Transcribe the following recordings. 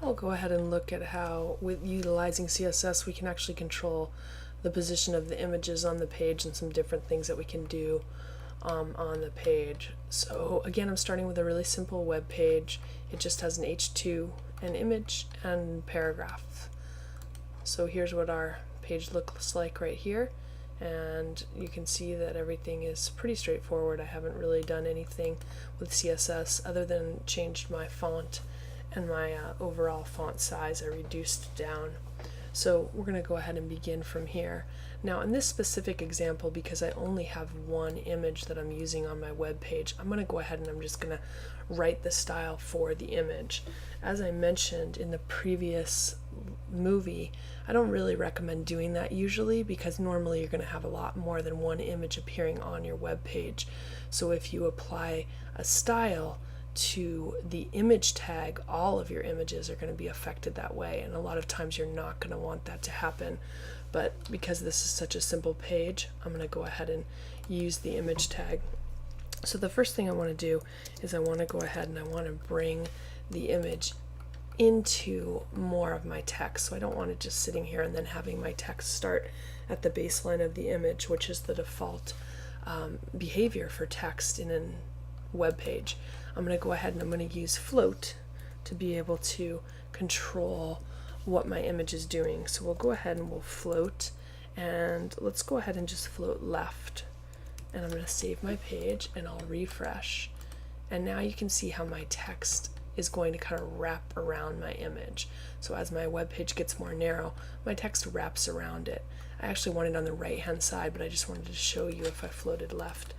I'll go ahead and look at how, with utilizing CSS, we can actually control the position of the images on the page and some different things that we can do on the page. So again, I'm starting with a really simple web page. It just has an H2, an image, and paragraph. So here's what our page looks like right here, and you can see that everything is pretty straightforward. I haven't really done anything with CSS other than changed my font and my overall font size. I reduced it down. So we're going to go ahead and begin from here. Now in this specific example, because I only have one image that I'm using on my web page, I'm going to go ahead and I'm just going to write the style for the image. As I mentioned in the previous movie, I don't really recommend doing that usually, because normally you're going to have a lot more than one image appearing on your web page. So if you apply a style to the image tag, all of your images are going to be affected that way, and a lot of times you're not going to want that to happen. But because this is such a simple page, I'm going to go ahead and use the image tag. So the first thing I want to do is I want to go ahead and I want to bring the image into more of my text. So I don't want it just sitting here and then having my text start at the baseline of the image, which is the default behavior for text in a web page. I'm going to go ahead and I'm going to use float to be able to control what my image is doing. So we'll go ahead and we'll float, and let's go ahead and just float left. And I'm going to save my page and I'll refresh. And now you can see how my text is going to kind of wrap around my image. So as my web page gets more narrow, my text wraps around it. I actually want it on the right hand side, but I just wanted to show you if I floated left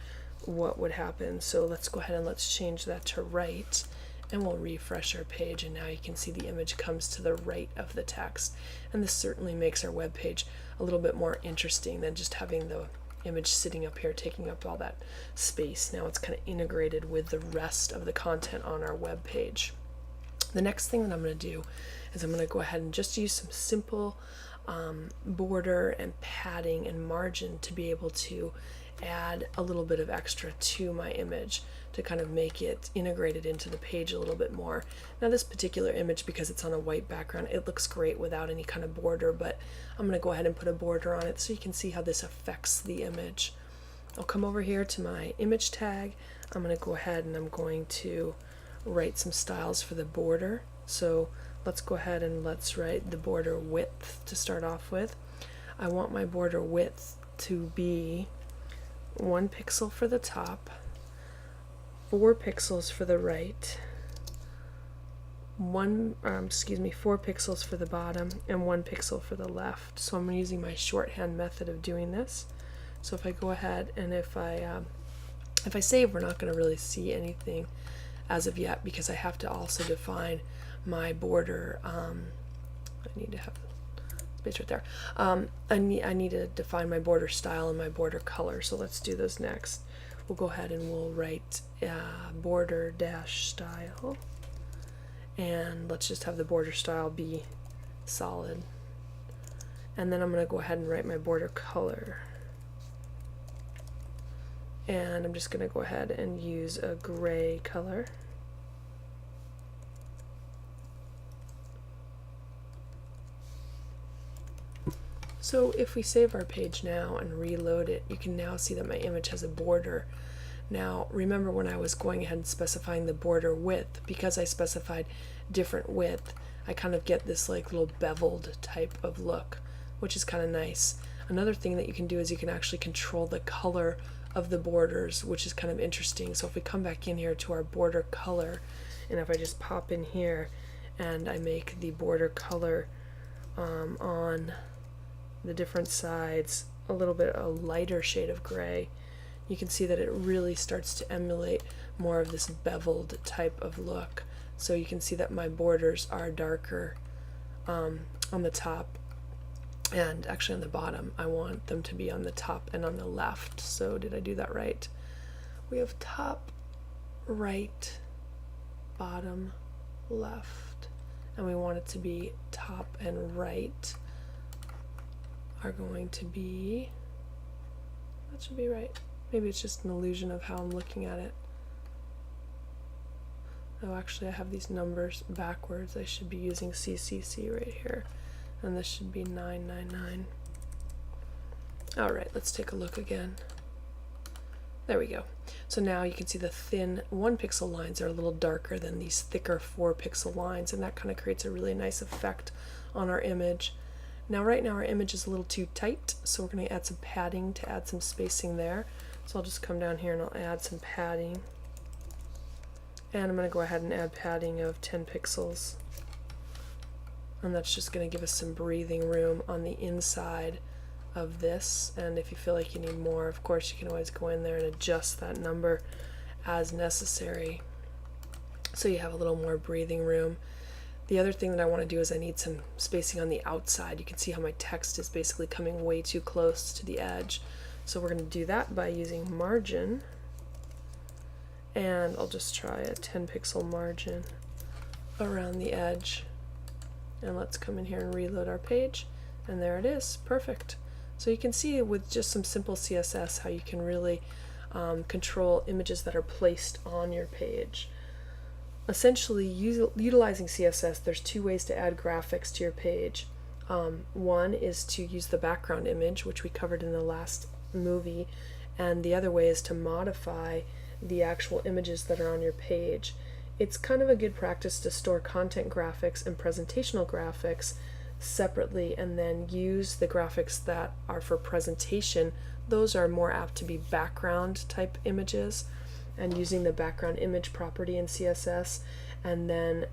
what would happen. So let's go ahead and let's change that to right, and we'll refresh our page, and now you can see the image comes to the right of the text. And this certainly makes our web page a little bit more interesting than just having the image sitting up here taking up all that space. Now it's kind of integrated with the rest of the content on our web page. The next thing that I'm going to do is I'm going to go ahead and just use some simple border and padding and margin to be able to add a little bit of extra to my image to kind of make it integrated into the page a little bit more. Now this particular image, because it's on a white background, it looks great without any kind of border, but I'm going to go ahead and put a border on it so you can see how this affects the image. I'll come over here to my image tag. I'm going to go ahead and I'm going to write some styles for the border. So let's go ahead and let's write the border width to start off with. I want my border width to be 1 pixel for the top, 4 pixels for the right, 4 pixels for the bottom, and 1 pixel for the left. So I'm using my shorthand method of doing this. So if I go ahead and if I save, we're not going to really see anything as of yet, because I have to also define my border. I need to have space right there. I need to define my border style and my border color. So let's do those next. We'll go ahead and we'll write border dash style, and let's just have the border style be solid. And then I'm going to go ahead and write my border color, and I'm just going to go ahead and use a gray color. So if we save our page now and reload it, you can now see that my image has a border. Now remember, when I was going ahead and specifying the border width, because I specified different width, I kind of get this like little beveled type of look, which is kind of nice. Another thing that you can do is you can actually control the color of the borders, which is kind of interesting. So if we come back in here to our border color, and if I just pop in here and I make the border color on the different sides a little bit a lighter shade of gray, you can see that it really starts to emulate more of this beveled type of look. So you can see that my borders are darker on the top, and actually on the bottom. I want them to be on the top and on the left. So did I do that right? We have top, right, bottom, left, and we want it to be top and right are going to be, that should be right. Maybe it's just an illusion of how I'm looking at it. Oh, actually I have these numbers backwards. I should be using CCC right here, and this should be 999. Alright, let's take a look again. There we go. So now you can see the thin 1 pixel lines are a little darker than these thicker 4 pixel lines, and that kind of creates a really nice effect on our image. Now right now our image is a little too tight, so we're going to add some padding to add some spacing there. So I'll just come down here and I'll add some padding. And I'm going to go ahead and add padding of 10 pixels. And that's just going to give us some breathing room on the inside of this. And if you feel like you need more, of course you can always go in there and adjust that number as necessary, so you have a little more breathing room. The other thing that I want to do is I need some spacing on the outside. You can see how my text is basically coming way too close to the edge. So we're going to do that by using margin, and I'll just try a 10 pixel margin around the edge. And let's come in here and reload our page, and there it is, perfect. So you can see with just some simple CSS how you can really control images that are placed on your page. Essentially, utilizing CSS, there's 2 ways to add graphics to your page. One is to use the background image, which we covered in the last movie, and the other way is to modify the actual images that are on your page. It's kind of a good practice to store content graphics and presentational graphics separately, and then use the graphics that are for presentation. Those are more apt to be background type images, and using the background image property in CSS, and then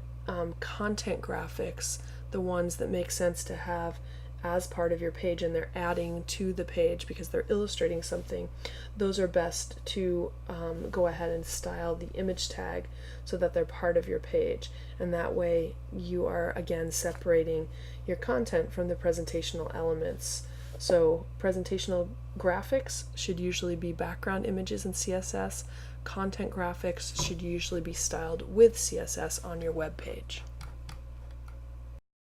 content graphics, the ones that make sense to have as part of your page and they're adding to the page because they're illustrating something, those are best to go ahead and style the image tag so that they're part of your page, and that way you are again separating your content from the presentational elements. So presentational graphics should usually be background images in CSS. Content graphics should usually be styled with CSS on your web page.